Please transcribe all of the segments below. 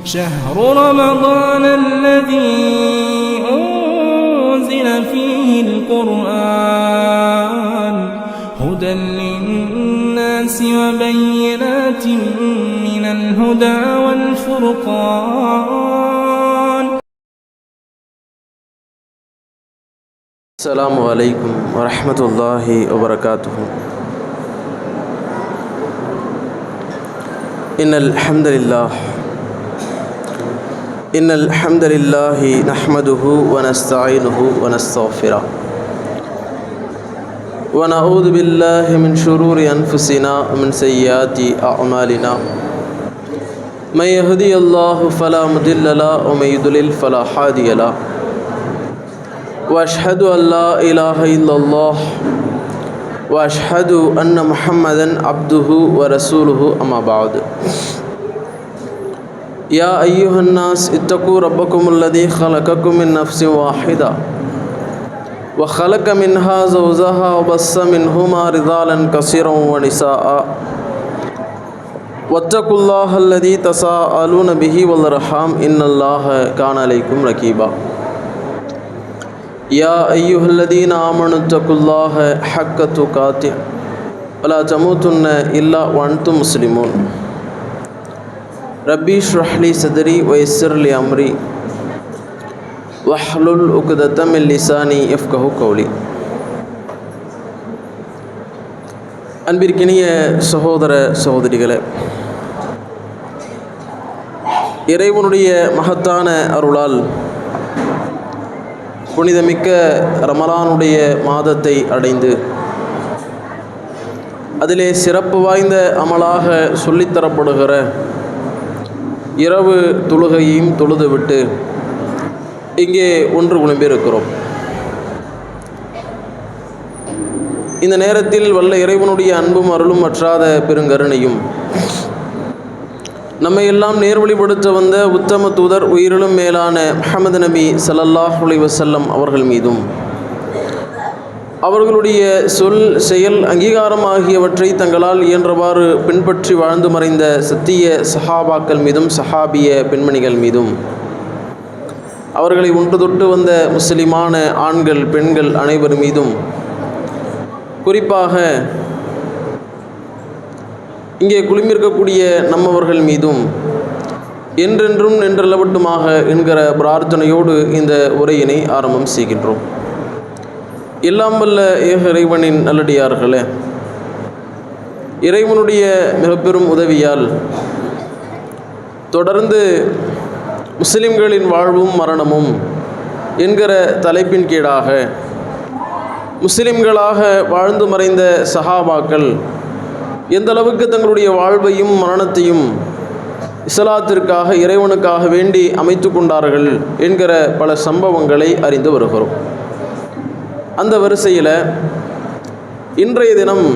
شهر رمضان الذي أنزل فيه القرآن هدى للناس وبينات من الهدى والفرقان. السلام عليكم ورحمة الله وبركاته. إن الحمد لله نحمده ونستعينه ونستغفره ونعوذ بالله من شرور أنفسنا ومن سيئات أعمالنا. من يهدي الله فلا مضل له ومن يضلل فلا هادي له. وأشهد أن لا إله إلا الله وأشهد أن محمدا عبده ورسوله. أما بعد. يا أيها الناس اتقوا ربكم الذي خلقكم من نفس واحدة وخلق منها زوجها وبث منهما رجالا كثيرا ونساء واتقوا الله الذي تساءلون به والأرحام إن الله كان عليكم رقيبا. يا أيها الذين آمنوا اتقوا الله حق تقاته ولا تموتن إلا وأنتم مسلمون. ربي اشرح لي صدري ويسر لي أمري واحلل عقدة من لساني يفقهوا قولي. அன்பிற்கினிய சகோதர சகோதரிகளே, இறைவனுடைய மகத்தான அருளால் புனிதமிக்க ரமலானுடைய மாதத்தை அடைந்து அதிலே சிறப்பு வாய்ந்த அமலாக சொல்லித்தரப்படுகிற இரவு தொழுகையும் தொழுதுவிட்டு இங்கே ஒன்று குழும்பியிருக்கிறோம். இந்த நேரத்தில் வல்ல இறைவனுடைய அன்பும் அருளும் அற்றாத பெருங்கருணையும் நம்மை எல்லாம் நேர்வழிப்படுத்த வந்த உத்தம தூதர் உயிரிலும் மேலான முஹம்மது நபி ஸல்லல்லாஹு அலைஹி வஸல்லம் அவர்கள் மீதும் அவர்களுடைய சொல் செயல் அங்கீகாரம் ஆகியவற்றை தங்களால் இயன்றவாறு பின்பற்றி வாழ்ந்து மறைந்த சத்திய சஹாபாக்கள் மீதும் சஹாபிய பெண்மணிகள் மீதும் அவர்களை ஒன்று தொட்டு வந்த முஸ்லிமான ஆண்கள் பெண்கள் அனைவர் மீதும் குறிப்பாக இங்கே குழுமியிருக்கக்கூடிய நம்மவர்கள் மீதும் என்றென்றும் நின்றளவட்டுமாக என்கிற பிரார்த்தனையோடு இந்த உரையினை ஆரம்பம் செய்கின்றோம். எல்லாம் வல்ல ஏக இறைவனின் நல்லடியார்களே, இறைவனுடைய மிக பெரும் உதவியால் தொடர்ந்து முஸ்லிம்களின் வாழ்வும் மரணமும் என்கிற தலைப்பின் கீழாக முஸ்லிம்களாக வாழ்ந்து மறைந்த சஹாபாக்கள் எந்த அளவுக்கு தங்களுடைய வாழ்வையும் மரணத்தையும் இஸ்லாத்திற்காக இறைவனுக்காக வேண்டி அமைத்து கொண்டார்கள் என்கிற பல சம்பவங்களை அறிந்து வருகிறோம். அந்த வரிசையில் இன்றைய தினம்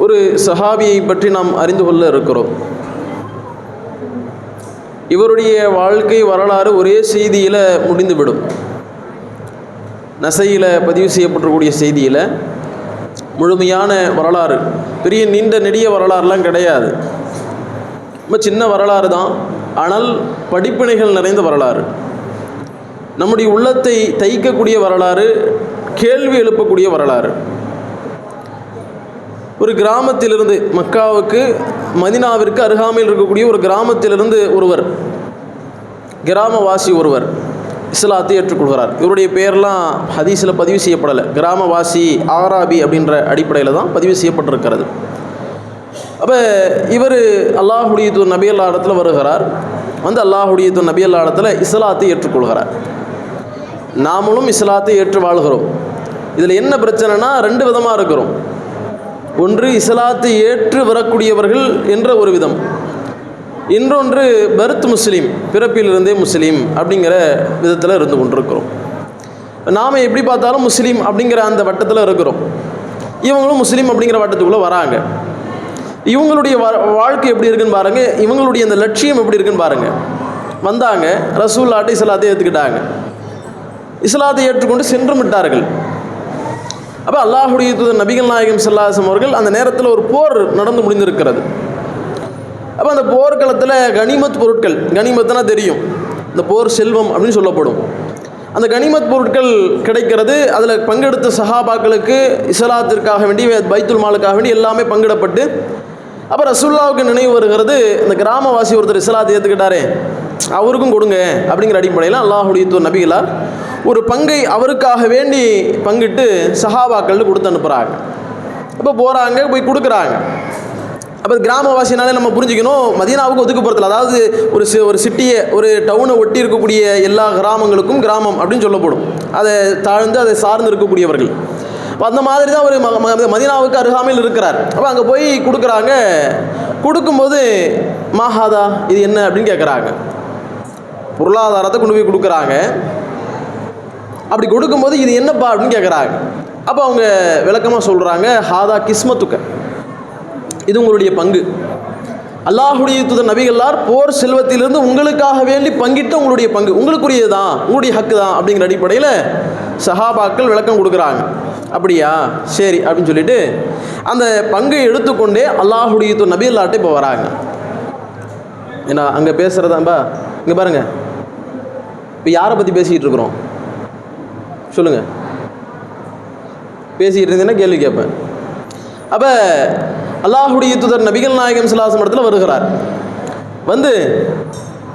ஒரு சஹாபியை பற்றி நாம் அறிந்து கொள்ள இருக்கிறோம். இவருடைய வாழ்க்கை வரலாறு ஒரே செய்தியில் முடிந்துவிடும். நசையில் பதிவு செய்யப்பட்டிருக்கூடிய செய்தியில் முழுமையான வரலாறு, பெரிய நீண்ட நெடிய வரலாறுலாம் கிடையாது, ரொம்ப சின்ன வரலாறு தான். ஆனால் படிப்பினைகள் நிறைந்த வரலாறு, நம்முடைய உள்ளத்தை தைக்கக்கூடிய வரலாறு, கேள்வி எழுப்பக்கூடிய வரலாறு. ஒரு கிராமத்திலிருந்து, மக்காவுக்கு மதினாவிற்கு அருகாமையில் இருக்கக்கூடிய ஒரு கிராமத்திலிருந்து ஒருவர், கிராமவாசி ஒருவர் இஸ்லாத்தை ஏற்றுக்கொள்கிறார். இவருடைய பேர்லாம் ஹதீஸில் பதிவு செய்யப்படலை. கிராமவாசி ஆராபி அப்படின்ற அடிப்படையில் தான் பதிவு செய்யப்பட்டிருக்கிறது. அப்போ இவர் அல்லாஹுடைய தூதர் நபி அல்லா இடத்துல வருகிறார். வந்து அல்லாஹுடைய தூதர் நபி அல்லா இடத்துல இஸ்லாத்தை ஏற்றுக்கொள்கிறார். நாமளும் இஸ்லாத்தை ஏற்று வாழ்கிறோம். இதில் என்ன பிரச்சனைனா, ரெண்டு விதமாக இருக்கிறோம். ஒன்று இஸ்லாத்தை ஏற்று வரக்கூடியவர்கள் என்ற ஒரு விதம், இன்னொன்று பர்த் முஸ்லீம், பிறப்பிலிருந்தே முஸ்லீம் அப்படிங்கிற விதத்தில் இருந்து கொண்டிருக்கிறோம். நாம் எப்படி பார்த்தாலும் முஸ்லீம் அப்படிங்கிற அந்த வட்டத்தில் இருக்கிறோம். இவங்களும் முஸ்லீம் அப்படிங்கிற வட்டத்துக்குள்ளே வராங்க. இவங்களுடைய வாழ்க்கை எப்படி இருக்குன்னு பாருங்கள், இவங்களுடைய அந்த லட்சியம் எப்படி இருக்குன்னு பாருங்கள். வந்தாங்க, ரசூலுல்லாஹி இஸ்லாத்தை ஏற்றுக்கிட்டாங்க, இஸ்லாத்தை ஏற்றுக்கொண்டு சென்று விட்டார்கள். அப்போ அல்லாஹுடைய தூதர் நபிகள் நாயகம் ஸல்லல்லாஹு அலைஹி வஸல்லம் அவர்கள் அந்த நேரத்தில் ஒரு போர் நடந்து முடிந்திருக்கிறது. அப்போ அந்த போர்க்களத்தில் கனிமத் பொருட்கள், கனிமத்துனா தெரியும், இந்த போர் செல்வம் அப்படின்னு சொல்லப்படும். அந்த கனிமத் பொருட்கள் கிடைக்கிறது. அதில் பங்கெடுத்த சஹாபாக்களுக்கு இஸ்லாத்திற்காக வேண்டி, பைத்துல் மாலுக்காக வேண்டி எல்லாமே பங்கிடப்பட்டு, அப்போ ரசூலுல்லாவுக்கு நினைவு வருகிறது, இந்த கிராமவாசி ஒருத்தர் இஸ்லாத்தை ஏற்றுக்கிட்டாரே அவருக்கும் கொடுங்க அப்படிங்கிற அடிப்படையில் அல்லாஹுடைய தூதர் நபிகளார் ஒரு பங்கை அவருக்காக வேண்டி பங்கிட்டு சஹாபாக்கள் கொடுத்து அனுப்புகிறாங்க. அப்போ போகிறாங்க, போய் கொடுக்குறாங்க. அப்போ கிராமவாசினாலே நம்ம புரிஞ்சுக்கணும், மதீனாவுக்கு ஒதுக்குப்புறத்தில், அதாவது ஒரு சிட்டியை, ஒரு டவுனை ஒட்டி இருக்கக்கூடிய எல்லா கிராமங்களுக்கும் கிராமம் அப்படின்னு சொல்லப்படும். அதை தாழ்ந்து அதை சார்ந்து இருக்கக்கூடியவர்கள். அப்போ அந்த மாதிரி தான் ஒரு மதீனாவுக்கு அருகாமையில் இருக்கிறார். அப்போ அங்கே போய் கொடுக்குறாங்க. கொடுக்கும்போது மாஹாதா இது என்ன அப்படின்னு கேட்குறாங்க. பொருளாதாரத்தை கொண்டு போய் கொடுக்குறாங்க. அப்படி கொடுக்கும்போது இது என்னப்பா அப்படின்னு கேட்குறாங்க. அப்போ அவங்க விளக்கமாக சொல்கிறாங்க, ஹாதா கிஸ்மத்துக்க, இது உங்களுடைய பங்கு. அல்லாஹுடைய தூதர் நபிகளார் போர் செல்வத்திலிருந்து உங்களுக்காக வேண்டி பங்கிட்ட உங்களுடைய பங்கு, உங்களுக்குரியது தான், உங்களுடைய ஹக்கு தான் அப்படிங்கிற அடிப்படையில் சஹாபாக்கள் விளக்கம் கொடுக்குறாங்க. அப்படியா, சரி அப்படின்னு சொல்லிட்டு அந்த பங்கை எடுத்துக்கொண்டே அல்லாஹுடைய தூதர் நபிகளார்ட்ட இப்போ வராங்க. ஏன்னா அங்கே பேசுகிறதாம்பா, இங்கே பாருங்கள், இப்போ யாரை பற்றி பேசிக்கிட்டு இருக்கிறோம் சொல்லுங்கள்? பேசிக்கிட்டு இருந்தீங்கன்னா கேள்வி கேட்பேன். அப்போ அல்லாஹுடைய தூதர் நபிகள் நாயகம் ஸல்லல்லாஹு அலைஹி வஸல்லம் இடத்துல வருகிறார். வந்து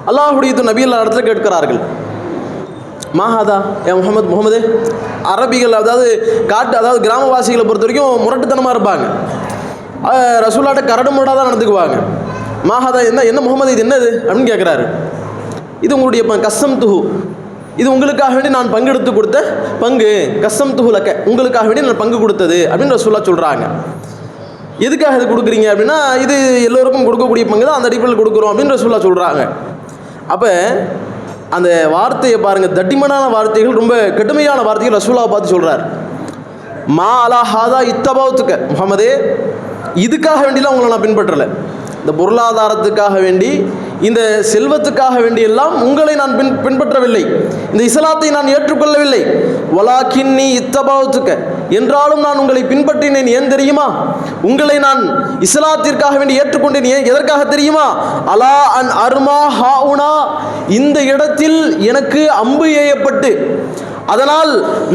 அல்லாஹுடைய தூதர் நபிகள் இடத்துல கேட்கிறார்கள், மாஹாதா ஏ முகமது. அரபிகள், அதாவது அதாவது கிராமவாசிகளை பொறுத்த வரைக்கும் முரட்டுத்தனமாக இருப்பாங்க. ரசூலாட்ட கரடு முரடாக தான் நடந்துக்குவாங்க. மாஹாதா என்ன முகமது இது என்னது அப்படின்னு கேட்குறாரு. இது உங்களுடைய கஸ்ஸம் துஹு, இது உங்களுக்காக வேண்டி நான் பங்கெடுத்து கொடுத்த பங்கு, கஸ்ஸம் துஹு லக்க, உங்களுக்காக வேண்டி நான் பங்கு கொடுத்தது அப்படின்னு ரசூலா சொல்கிறாங்க. எதுக்காக இது கொடுக்குறீங்க அப்படின்னா, இது எல்லோருக்கும் கொடுக்கக்கூடிய பங்கு தான், அந்த அடிப்படையில் கொடுக்குறோம் அப்படின்னு ரசூலா சொல்கிறாங்க. அப்போ அந்த வார்த்தையை பாருங்கள், தட்டிமனான வார்த்தைகள், ரொம்ப கடுமையான வார்த்தைகள் ரசூலாவை பார்த்து சொல்கிறார். மா அலா ஹாதா இத்தபாவுத்துக்க முகமதே, இதுக்காக வேண்டிலாம் உங்களை நான் பின்பற்றலை. இந்த பொருளாதாரத்துக்காக வேண்டி, இந்த செல்வத்துக்காக வேண்டியெல்லாம் உங்களை நான் பின்பற்றவில்லை, இந்த இஸ்லாத்தை நான் ஏற்றுக்கொள்ளவில்லை. வலாக்கின்னி இத்தபாவுத்துக்க, என்றாலும் நான் உங்களை பின்பற்றினேன். ஏன் தெரியுமா? உங்களை நான் இஸ்லாத்திற்காக வேண்டி ஏற்றுக்கொண்டேன். ஏன், எதற்காக தெரியுமா? அலா அன் அர்மா ஹாஉனா, இந்த இடத்தில் எனக்கு அம்பு ஏயப்பட்டு, அதனால்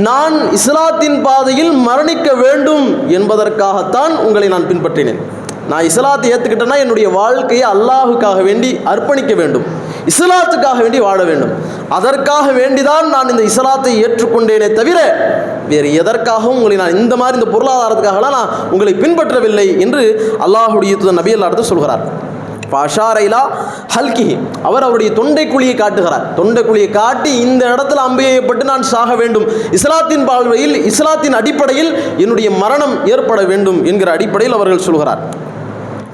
நான் இஸ்லாத்தின் பாதையில் மரணிக்க வேண்டும் என்பதற்காகத்தான் உங்களை நான் பின்பற்றினேன். நான் இஸ்லாத்தை ஏற்றுக்கிட்டேன்னா என்னுடைய வாழ்க்கையை அல்லாஹுக்காக வேண்டி அர்ப்பணிக்க வேண்டும், இஸ்லாத்துக்காக வேண்டி வாழ வேண்டும். அதற்காக வேண்டிதான் நான் இந்த இஸ்லாத்தை ஏற்றுக்கொண்டேனே தவிர வேறு எதற்காகவும் உங்களை நான் இந்த மாதிரி இந்த பொருளாதாரத்துக்காகலாம் நான் உங்களை பின்பற்றவில்லை என்று அல்லாஹுடைய தூதர் நபி அல்லாஹ் சொல்கிறார். பாஷாரைலா ஹல்கி, அவர் அவருடைய தொண்டை குழியை காட்டுகிறார். தொண்டை குழியை காட்டி, இந்த இடத்துல அம்பையப்பட்டு நான் சாக வேண்டும், இஸ்லாத்தின் வாழ்வையில், இஸ்லாத்தின் அடிப்படையில் என்னுடைய மரணம் ஏற்பட வேண்டும் என்கிற அடிப்படையில் அவர்கள் சொல்கிறார்.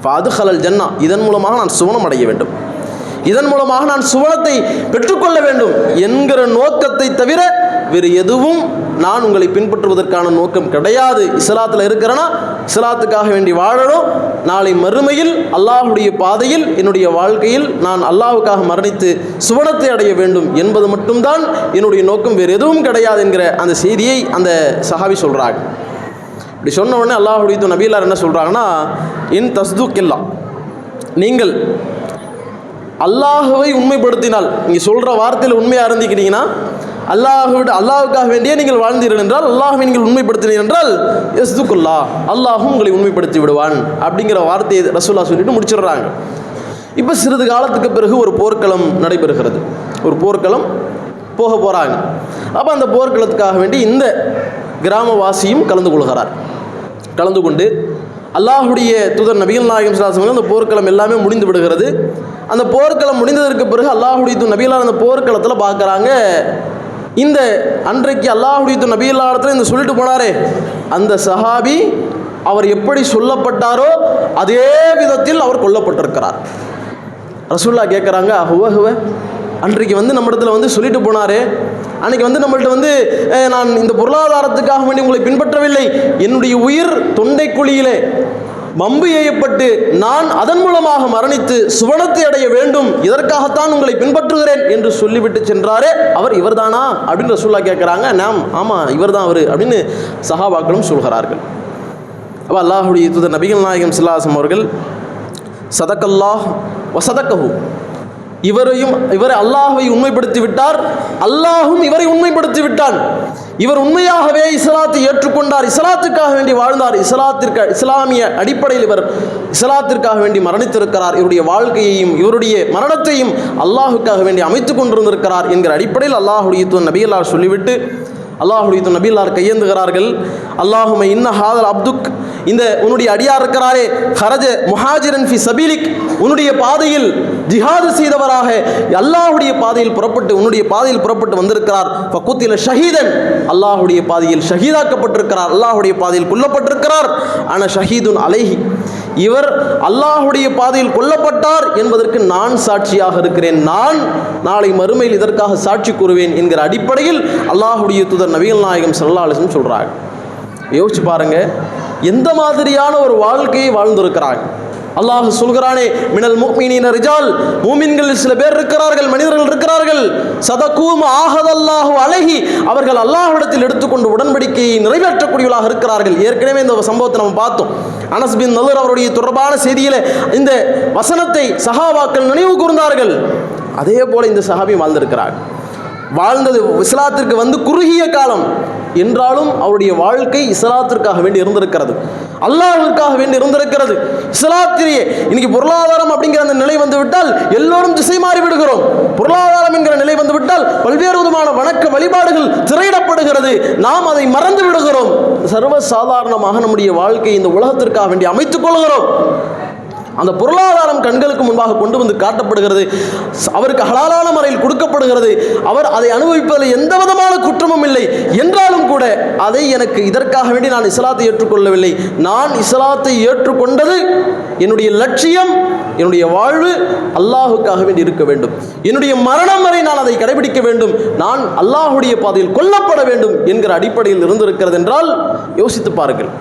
ஃபாதுஹலல் ஜன்னா, இதன் மூலமாக நான் சுவனம் அடைய வேண்டும், இதன் மூலமாக நான் சுவனத்தை பெற்றுக்கொள்ள வேண்டும் என்கிற நோக்கத்தை தவிர வேறு எதுவும் நான் உங்களை பின்பற்றுவதற்கான நோக்கம் கிடையாது. இஸ்லாத்தில் இருக்கிறேன்னா இஸ்லாத்துக்காக வேண்டி வாழணும், நாளை மறுமையில் அல்லாஹுடைய பாதையில் என்னுடைய வாழ்க்கையில் நான் அல்லாஹுக்காக மரணித்து சுவனத்தை அடைய வேண்டும் என்பது மட்டும்தான் என்னுடைய நோக்கம், வேறு எதுவும் கிடையாது என்கிற அந்த செய்தியை அந்த சஹாபி சொல்கிறாங்க. இப்படி சொன்ன உடனே அல்லாஹுடைய நபியல்லார் என்ன சொல்கிறாங்கன்னா, இன் தஸ்துக்கில்லா, நீங்கள் அல்லாஹுவை உண்மைப்படுத்தினால், நீங்கள் சொல்கிற வார்த்தையில் உண்மையாக இருந்துக்கிறீங்கன்னா, அல்லாஹுக்காக வேண்டியே நீங்கள் வாழ்ந்தீர்கள் என்றால், அல்லாஹுவை நீங்கள் உண்மைப்படுத்தினீர்கள் என்றால் யஸ்துக்குல்லா, அல்லாஹும் உங்களை உண்மைப்படுத்தி விடுவான் அப்படிங்கிற வார்த்தையை ரசூலா சொல்லிட்டு முடிச்சிடுறாங்க. இப்போ சிறிது காலத்துக்கு பிறகு ஒரு போர்க்களம் நடைபெறுகிறது. ஒரு போர்க்களம் போக போகிறாங்க. அப்போ அந்த போர்க்களத்துக்காக வேண்டி இந்த கிராமவாசியும் கலந்து கொள்கிறார். கலந்து கொண்டு அல்லாஹுடைய தூதர் நபிகள் நாயகம் ஸல்லல்லாஹு அலைஹி வஸல்லம் அந்த போர்க்களம் எல்லாமே முடிந்து விடுகிறது. அந்த போர்க்களம் முடிந்ததற்கு பிறகு அல்லாஹுடைய தூதர் நபிகளார் அந்த போர்க்களத்தில் பார்க்குறாங்க, இந்த அன்றைக்கு அல்லாஹுடைய தூதர் நபிகளாரத்தில் இந்த சொல்லிட்டு போனாரே அந்த சஹாபி, அவர் எப்படி சொல்லப்பட்டாரோ அதே விதத்தில் அவர் கொல்லப்பட்டிருக்கிறார். ரசூலுல்லாஹ் கேட்குறாங்க, ஹுவ அன்றைக்கு நம்மிடத்தில் சொல்லிட்டு போனாரே, அன்றைக்கி நம்மள்ட்ட நான் இந்த பொருளாதாரத்துக்காக வேண்டி உங்களை பின்பற்றவில்லை, என்னுடைய உயிர் தொண்டை குழியிலே மம்பு ஏயப்பட்டு நான் அதன் மூலமாக மரணித்து சுவனத்தை அடைய வேண்டும், இதற்காகத்தான் உங்களை பின்பற்றுகிறேன் என்று சொல்லிவிட்டு சென்றாரே, அவர் இவர்தானா அப்படின்னு ரசூலுல்லாஹ் கேட்குறாங்க. நாம் ஆமாம் இவர் தான் அவர் அப்படின்னு சஹாபாக்களும் சொல்கிறார்கள். அப்போ அல்லாஹுடைய தூதர் நபிகள் நாயகம் ஸல்லல்லாஹு அலைஹி வஸல்லம் அவர்கள் சதக்கல்லாஹ் வசதக்கஹு, இவரை அல்லாஹ்வை உண்மைப்படுத்தி விட்டார், அல்லாஹும் இவரை உண்மைப்படுத்தி விட்டான். இவர் உண்மையாகவே இஸ்லாத்தை ஏற்றுக்கொண்டார், இஸ்லாத்துக்காக வேண்டி வாழ்ந்தார், இஸ்லாமிய அடிப்படையில் இவர் இஸ்லாத்திற்காக வேண்டி மரணித்திருக்கிறார், இவருடைய வாழ்க்கையையும் இவருடைய மரணத்தையும் அல்லாஹுக்காக வேண்டி அமைத்துக் கொண்டிருந்திருக்கிறார் என்கிற அடிப்படையில் அல்லாஹுடைய தூதர் நபிகளார் சொல்லிவிட்டு அல்லாஹுடைய தூதர் நபிகளார் கையேந்துகிறார்கள். அல்லாஹும்ம இன்ன ஹாதல் அப்துக், இந்த உன்னுடைய அடியார் இருக்கிறாரே, ஹரஜ முஹாஜிரன் ஃபி சபீலிக், உன்னுடைய பாதையில் ஜிஹாது செய்தவராக அல்லாஹுடைய பாதையில் புறப்பட்டு உன்னுடைய பாதையில் புறப்பட்டு வந்திருக்கிறார். ஃபகுத்தில ஷஹீதன், அல்லாஹுடைய பாதையில் ஷஹீதாக்கப்பட்டிருக்கிறார், அல்லாஹுடைய பாதையில் கொல்லப்பட்டிருக்கிறார். அன ஷஹீதுன் அலைஹி, இவர் அல்லாஹுடைய பாதையில் கொல்லப்பட்டார் என்பதற்கு நான் சாட்சியாக இருக்கிறேன், நான் நாளை மறுமையில் இதற்காக சாட்சி கூறுவேன் என்கிற அடிப்படையில் அல்லாஹுடைய தூதர் நபிகள் நாயகம் ஸல்லல்லாஹு அலைஹி வஸல்லம் சொல்றாங்க. யோசிச்சு பாருங்க, எந்த மாதிரியான ஒரு வாழ்க்கையை வாழ்ந்திருக்கிறாங்க. அல்லாஹ் சொல்கிறானே, மினல் முஃமினீன ரிஜால், மூமின்களில் சில பேர் இருக்கிறார்கள், மனிதர்கள் இருக்கிறார்கள், சதகூம ஆஹதல்லாஹு அலைஹி, அவர்கள் அல்லாஹ்விடத்தில் எடுத்துக்கொண்டு உடன்படிக்கையை நிறைவேற்றக்கூடியவர்களாக இருக்கிறார்கள். ஏற்கனவே இந்த சம்பவத்தை நம்ம பார்த்தோம். அனஸ் பின் நலர் அவருடைய தொடர்பான செய்தியில இந்த வசனத்தை சஹாபாக்கள் நினைவு கூர்ந்தார்கள். அதே போல இந்த சஹாபி வாழ்ந்திருக்கிறார். வாழ்ந்தது இஸ்லாத்திற்கு வந்து குறுகிய காலம் என்றாலும் அவருடைய வாழ்க்கை இஸ்லாத்திற்காக வேண்டி இருந்திருக்கிறது, அல்லாஹ்விற்காக வேண்டி இருந்திருக்கிறது. இஸ்லாத்திலேயே இன்னைக்கு பொருளாதாரம் அப்படிங்கிற அந்த நிலை வந்து விட்டால் எல்லோரும் திசை மாறி விடுகிறோம். பொருளாதாரம் என்கிற நிலை வந்து விட்டால் பல்வேறு விதமான வணக்க வழிபாடுகள் திரையிடப்படுகிறது, நாம் அதை மறந்து விடுகிறோம். சர்வ சாதாரணமாக நம்முடைய வாழ்க்கை இந்த உலகத்திற்காக வேண்டி அமைத்துக் கொள்கிறோம். அந்த பொருளாதாரம் கண்களுக்கு முன்பாக கொண்டு வந்து காட்டப்படுகிறது, அவருக்கு ஹலாலான முறையில் கொடுக்கப்படுகிறது, அவர் அதை அனுபவிப்பதில் எந்த விதமான குற்றமும் இல்லை. என்றாலும் கூட அதை எனக்கு இதற்காக வேண்டி நான் இஸ்லாத்தை ஏற்றுக்கொள்ளவில்லை, நான் இஸ்லாத்தை ஏற்றுக்கொண்டது என்னுடைய லட்சியம், என்னுடைய வாழ்வு அல்லாஹுக்காக வேண்டி இருக்க வேண்டும், என்னுடைய மரணம் வரை நான் அதை கடைபிடிக்க வேண்டும், நான் அல்லாஹுடைய பாதையில் கொல்லப்பட வேண்டும் என்கிற அடிப்படையில் இருந்திருக்கிறது என்றால் யோசித்து பாருங்கள்,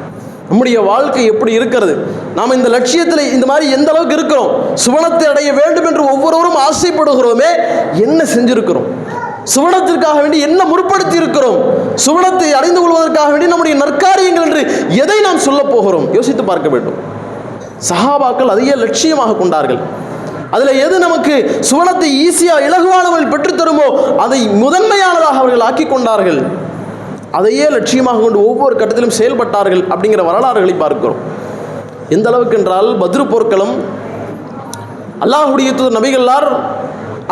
நம்முடைய வாழ்க்கை எப்படி இருக்கிறது. நாம் இந்த லட்சியத்தில் இந்த மாதிரி எந்த அளவுக்கு இருக்கிறோம், சுவனத்தை அடைய வேண்டும் என்று ஒவ்வொருவரும் ஆசைப்படுகிறோமே, என்ன செஞ்சிருக்கிறோம், சுவனத்திற்காக வேண்டி என்ன முற்படுத்தி இருக்கிறோம், சுவனத்தை அடைந்து கொள்வதற்காக வேண்டி நம்முடைய நற்காரியங்கள் என்று எதை நாம் சொல்ல போகிறோம், யோசித்து பார்க்க வேண்டும். சஹாபாக்கள் அதையே லட்சியமாக கொண்டார்கள். அதில் எது நமக்கு சுவனத்தை ஈஸியாக இலகுவானவர்கள் பெற்றுத்தருமோ அதை முதன்மையானதாக அவர்கள் ஆக்கி கொண்டார்கள். அதையே லட்சியமாக கொண்டு ஒவ்வொரு கட்டத்திலும் செயல்பட்டார்கள் அப்படிங்கிற வரலாறுகளை பார்க்கிறோம். எந்த அளவுக்கு என்றால், பத்ரு போர்க்களம், அல்லாஹுடைய தூதர் நபிகளார்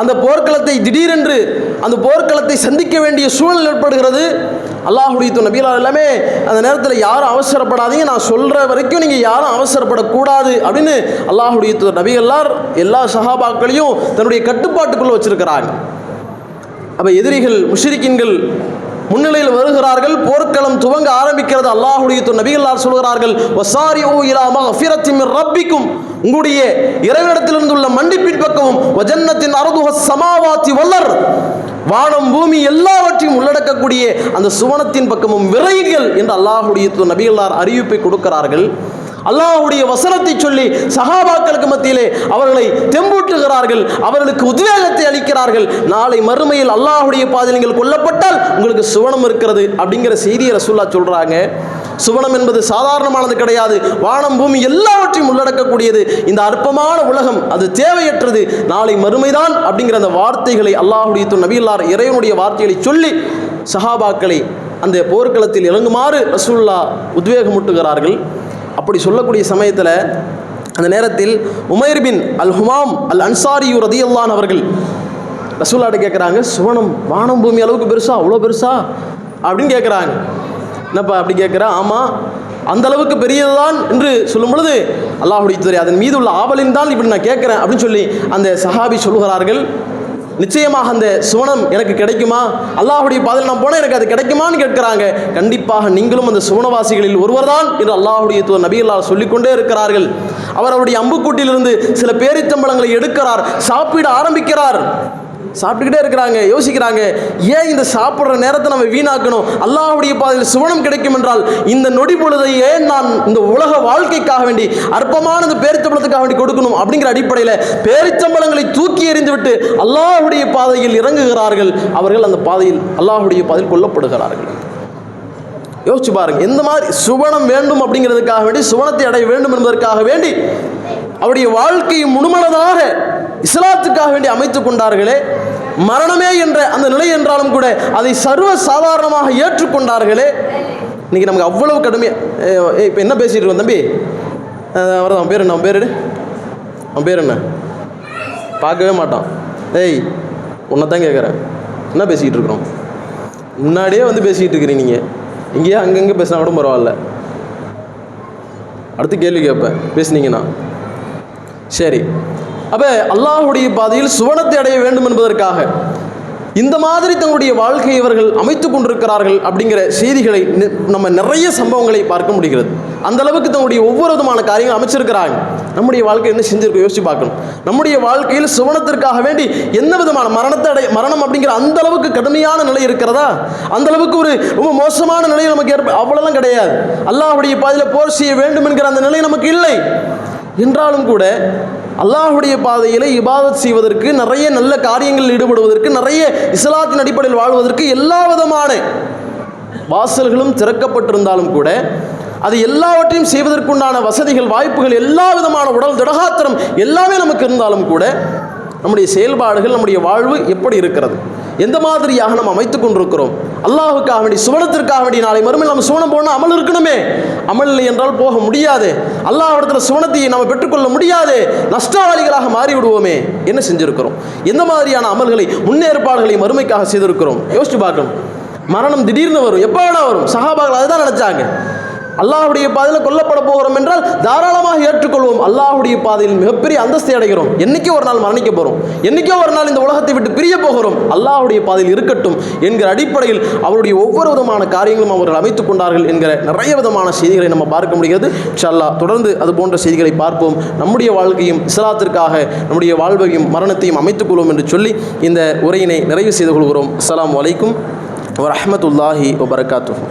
அந்த போர்க்களத்தை திடீரென்று அந்த போர்க்களத்தை சந்திக்க வேண்டிய சூழல் ஏற்படுகிறது. அல்லாஹுடைய தூதர் நபிகளார் எல்லாமே அந்த நேரத்தில் யாரும் அவசரப்படாதீங்க, நான் சொல்கிற வரைக்கும் நீங்கள் யாரும் அவசரப்படக்கூடாது அப்படின்னு அல்லாஹுடைய தூதர் நபிகளார் எல்லா சஹாபாக்களையும் தன்னுடைய கட்டுப்பாட்டுக்குள்ளே வச்சிருக்கிறாங்க. அப்போ எதிரிகள் முஷ்ரிக்கீன்கள் முன்னிலையில் வருகிறார்கள், போர்க்களம் துவங்க ஆரம்பிக்கிறது. அல்லாஹுடைய தூதர் நபிகளார் சொல்கிறார்கள், வஸாரிஉ இலா மக்ஃபிரத்தின் மின் ரப்பிக்கும், உங்களுடைய இறைவனிடத்திலிருந்து உள்ள மன்னிப்பின் பக்கமும், வஜன்னத்தின் அர்துஹஸ் ஸமாவாத்தி வல் அர்த், வானம் பூமி எல்லாவற்றையும் உள்ளடக்கக்கூடிய அந்த சுவனத்தின் பக்கமும் விரைகள் என்று அல்லாஹுடைய தூதர் நபிகளார் அறிவிப்பை கொடுக்கிறார்கள். அல்லாஹுடைய வசனத்தை சொல்லி சஹாபாக்களுக்கு மத்தியிலே அவர்களை தெம்பூட்டுகிறார்கள், அவர்களுக்கு உத்வேகத்தை அளிக்கிறார்கள். நாளை மறுமையில் அல்லாஹுடைய பாதையில் நீங்கள் கொல்லப்பட்டால் உங்களுக்கு சுவனம் இருக்கிறது அப்படிங்கிற செய்தியை ரசூலுல்லாஹ் சொல்றாங்க. சுவனம் என்பது சாதாரணமானது கிடையாது, வானம் பூமி எல்லாவற்றையும் உள்ளடக்கக்கூடியது. இந்த அற்பமான உலகம் அது தேவையற்றது, நாளை மறுமைதான் அப்படிங்கிற அந்த வார்த்தைகளை அல்லாஹுடைய நபிகளார் இறைவனுடைய வார்த்தைகளை சொல்லி சஹாபாக்களை அந்த போர்க்களத்தில் இறங்குமாறு ரசூலுல்லாஹ் உத்வேகமூட்டுகிறார்கள். அப்படி சொல்லக்கூடிய சமயத்தில் அந்த நேரத்தில் உமைர் பின் அல் ஹுமாம் அல் அன்சாரி ரதியல்லாஹு அவர்கள் ரசூலுல்லாஹ்ட்ட கேட்குறாங்க, சுவனம் வானம் பூமி அளவுக்கு பெருசா, அவ்வளோ பெருசா அப்படின்னு கேட்குறாங்க. என்னப்பா அப்படி கேட்குறா? ஆமாம், அந்த அளவுக்கு பெரியதுதான் என்று சொல்லும் பொழுது அல்லாஹுடைய தூதரே, அதன் மீது உள்ள ஆவலின் தான் இப்படி நான் கேட்குறேன் அப்படின்னு சொல்லி அந்த சஹாபி சொல்கிறார்கள். நிச்சயமாக அந்த சுவனம் எனக்கு கிடைக்குமா, அல்லாஹுடைய பாதையில் நான் போனால் எனக்கு அது கிடைக்குமான்னு கேட்கிறாங்க. கண்டிப்பாக நீங்களும் அந்த சுவனவாசிகளில் ஒருவர் தான் என்று அல்லாஹுடைய தூதர் நபிகளார் சொல்லிக்கொண்டே இருக்கிறார்கள். அவர் அவருடைய அம்புக்கூட்டிலிருந்து சில பேரித்தம்பளங்களை எடுக்கிறார், சாப்பிட ஆரம்பிக்கிறார். சாப்பிட்டுக்கிட்டே இருக்கிறாங்க, யோசிக்கிறாங்க, ஏன் இந்த சாப்பிட்ற நேரத்தை நம்ம வீணாக்கணும், அல்லாஹ்வுடைய பாதையில் சுவனம் கிடைக்கும் என்றால் இந்த நொடி பொழுதை ஏன் நான் இந்த உலக வாழ்க்கைக்காக வேண்டி அற்பமான இந்த பேரிச்சம்பளத்துக்காக வேண்டி கொடுக்கணும் அப்படிங்கிற அடிப்படையில் பேரிச்சம்பளங்களை தூக்கி எறிந்துவிட்டு அல்லாஹ்வுடைய பாதையில் இறங்குகிறார்கள். அவர்கள் அந்த பாதையில் அல்லாஹ்வுடைய பாதையில் கொல்லப்படுகிறார்கள். யோசிச்சு பாருங்க, எந்த மாதிரி சுவனம் வேண்டும் அப்படிங்கிறதுக்காக வேண்டி, சுவனத்தை அடைய வேண்டும் என்பதற்காக வேண்டி அவருடைய வாழ்க்கையை முழுமனதாக இஸ்லாத்துக்காக வேண்டி அமைத்துக் கொண்டார்களே. மரணமே என்ற அந்த நிலை என்றாலும் கூட அதை சர்வ சாதாரணமாக ஏற்றுக்கொண்டார்களே. இன்னைக்கு நமக்கு அவ்வளவு கடுமையாக இப்போ என்ன பேசிட்டு இருக்கோம் தம்பி? அவன் பேர் என்ன? அவன் பேர் என்ன? பார்க்கவே மாட்டான். ஏய், உன்னை தான் கேட்குறேன், என்ன பேசிக்கிட்டு இருக்கிறோம்? முன்னாடியே வந்து பேசிக்கிட்டு இருக்கிறீங்க நீங்கள், இங்கேயே அங்கங்கே பேசினா கூட பரவாயில்ல. அடுத்து கேள்வி கேட்பேன் பேசுனீங்கன்னா. சரி, அப்போ அல்லாஹுடைய பாதையில் சுவனத்தை அடைய வேண்டும் என்பதற்காக இந்த மாதிரி தங்களுடைய வாழ்க்கையை இவர்கள் அமைத்து கொண்டிருக்கிறார்கள் அப்படிங்கிற செய்திகளை நம்ம நிறைய சம்பவங்களை பார்க்க முடிகிறது. அந்த அளவுக்கு தங்களுடைய ஒவ்வொரு விதமான காரியங்கள் அமைச்சிருக்கிறாங்க. நம்முடைய வாழ்க்கை என்ன செஞ்சிருக்கோம் யோசிச்சு பார்க்கணும். நம்முடைய வாழ்க்கையில் சுவனத்திற்காக வேண்டி என்ன விதமான மரணம் அப்படிங்கிற அந்த அளவுக்கு கடுமையான நிலை இருக்கிறதா? அந்த அளவுக்கு ஒரு ரொம்ப மோசமான நிலை நமக்கு அவ்வளோலாம் கிடையாது. அல்லாஹ்வுடைய பாதையில் போர் செய்ய வேண்டும் என்கிற அந்த நிலை நமக்கு இல்லை என்றாலும் கூட அல்லாஹ்வுடைய பாதையில் இபாதத் செய்வதற்கு, நிறைய நல்ல காரியங்களில் ஈடுபடுவதற்கு, நிறைய இஸ்லாத்தின் அடிப்படையில் வாழ்வதற்கு எல்லா விதமான வாசல்களும் திறக்கப்பட்டிருந்தாலும் கூட அது எல்லாவற்றையும் செய்வதற்குண்டான வசதிகள், வாய்ப்புகள், எல்லா விதமான உடல் திடகாத்திரம் எல்லாமே நமக்கு இருந்தாலும் கூட நம்முடைய செயல்பாடுகள், நம்முடைய வாழ்வு எப்படி இருக்கிறது? எந்த மாதிரியாக நம்ம அமைத்துக் கொண்டிருக்கிறோம்? அல்லாஹுக்காக வேண்டி, சுவனத்திற்காக வேண்டி நாளை மறுமையில் நம்ம சுவனம் போனால் அமல் இருக்கணுமே. அமல் இல்லை என்றால் போக முடியாது. அல்லாஹ்விடத்தில் சுவனத்தை நம்ம பெற்றுக்கொள்ள முடியாது. நஷ்டவாளிகளாக மாறிவிடுவோமே. என்ன செஞ்சிருக்கிறோம்? எந்த மாதிரியான அமல்களை, முன்னேற்பாடுகளை மறுமைக்காக செய்திருக்கிறோம்? யோசிச்சு பார்க்கணும். மரணம் திடீர்னு வரும், எப்போ வேணா வரும். சஹாபாக்கள் அதுதான் நினைச்சாங்க. அல்லாஹ்வுடைய பாதையில் கொல்லப்பட போகிறோம் என்றால் தாராளமாக ஏற்றுக்கொள்வோம். அல்லாஹ்வுடைய பாதையில் மிகப்பெரிய அந்தஸ்தை அடைகிறோம். என்னைக்கோ ஒரு நாள் மரணிக்க போகிறோம், என்னைக்கோ ஒரு நாள் இந்த உலகத்தை விட்டு பிரிய போகிறோம். அல்லாஹ்வுடைய பாதையில் இருக்கட்டும் என்கிற அடிப்படையில் அவருடைய ஒவ்வொரு விதமான காரியங்களும் அவர்கள் அமைத்துக் கொண்டார்கள் என்கிற நிறைய விதமான செய்திகளை நம்ம பார்க்க முடிகிறது. இன்ஷா அல்லாஹ் தொடர்ந்து அது போன்ற செய்திகளை பார்ப்போம். நம்முடைய வாழ்க்கையும் இஸ்லாத்திற்காக நம்முடைய வாழ்வையும் மரணத்தையும் அமைத்துக் கொள்வோம் என்று சொல்லி இந்த உரையினை நிறைவு செய்து கொள்கிறோம். அஸ்ஸலாமு அலைக்கும் வரஹ்மத்துல்லாஹி வபரகாத்துஹு.